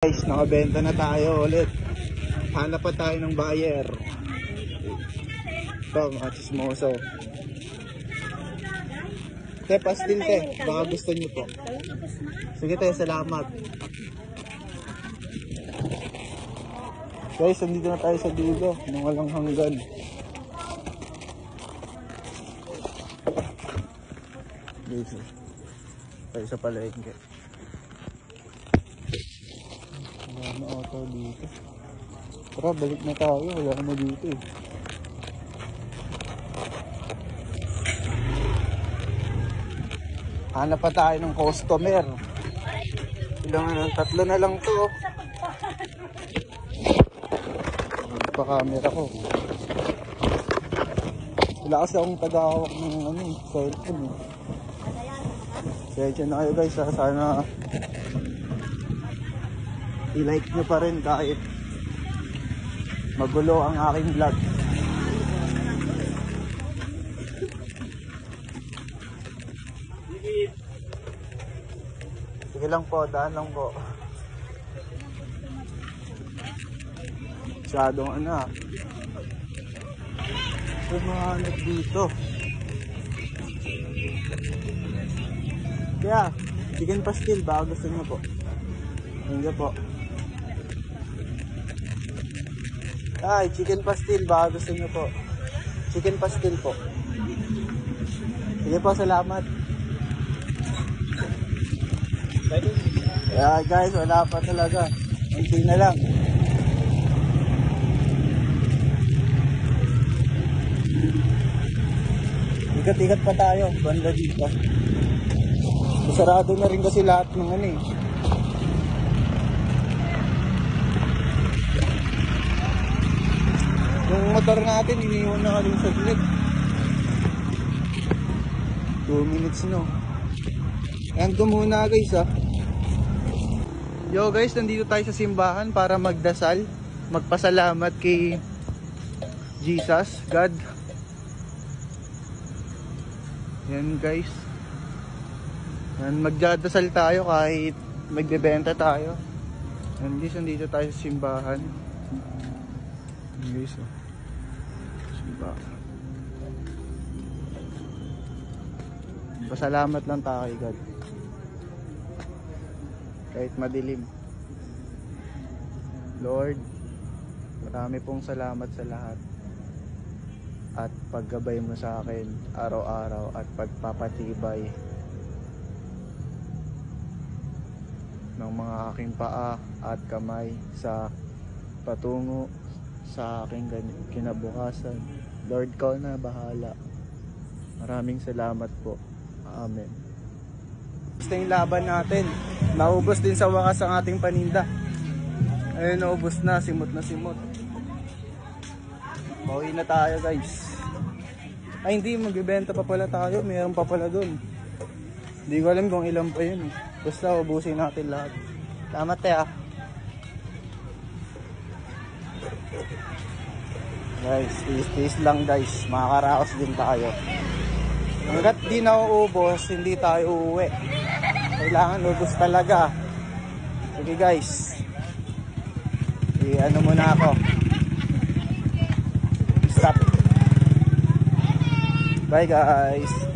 Guys, nakabenta na tayo ulit. Hanap pa tayo ng buyer. Ito, mga chismoso. Te, pastil te. Baka gusto nyo po. Sige te, salamat. Guys, nandito na tayo sa dulo ng walang hanggan. Guys, tayo sa palengke. Wala na ata dito. Tara, balik na tayo. Wala na dito eh. Hanap pa tayo ng customer. Ilang na, tatlo na lang to. Pa camera ko. Wala kasi akong tagahawak ng cellphone eh. Kaya na kayo guys, sana i-like nyo pa rin kahit magulo ang aking vlog. Sige lang po, daan lang po. Masyadong yung mga anak dito. Kaya, chicken pastil ba gusto nyo po? Hindi po. Ay, chicken pastil ba gusto nyo po? Chicken pastil po. Sige po, salamat. Yeah, guys, wala pa talaga. Hindi na lang. Ikat-ikat pa tayo, banda dito. Sarado na rin kasi lahat ng Yung motor natin, iniwan na kami sa gilid. 2 minutes no. Ando muna guys Yo guys, nandito tayo sa simbahan para magdasal. Magpasalamat kay Jesus, God. Yan guys. Yan, magdadasal tayo kahit magbebenta tayo. Yan guys, nandito tayo sa simbahan. Yan guys simbahan. Pasalamat lang tayo kay God. Kahit madilim. Lord, marami pong salamat sa lahat. At paggabay mo sa akin araw-araw at pagpapatibay ng mga aking paa at kamay sa patungo sa aking kinabukasan. Lord, ikaw na bahala. Maraming salamat po. Amen. Basta yung laban natin. Naubos din sa wakas ang ating paninda. Ayun, naubos na. Simot na simot. Bawi na tayo guys. Ay hindi, magbibenta pa pala tayo. Mayroon pa pala dun. Hindi ko alam kung ilan pa yun. Basta ubusin natin lahat. Salamat guys, tiis lang guys. Makakaraos din tayo. Hanggat di nauubos, hindi tayo uuwi. Kailangan ubos talaga. Sige guys. Muna ako. Stop. Bye guys.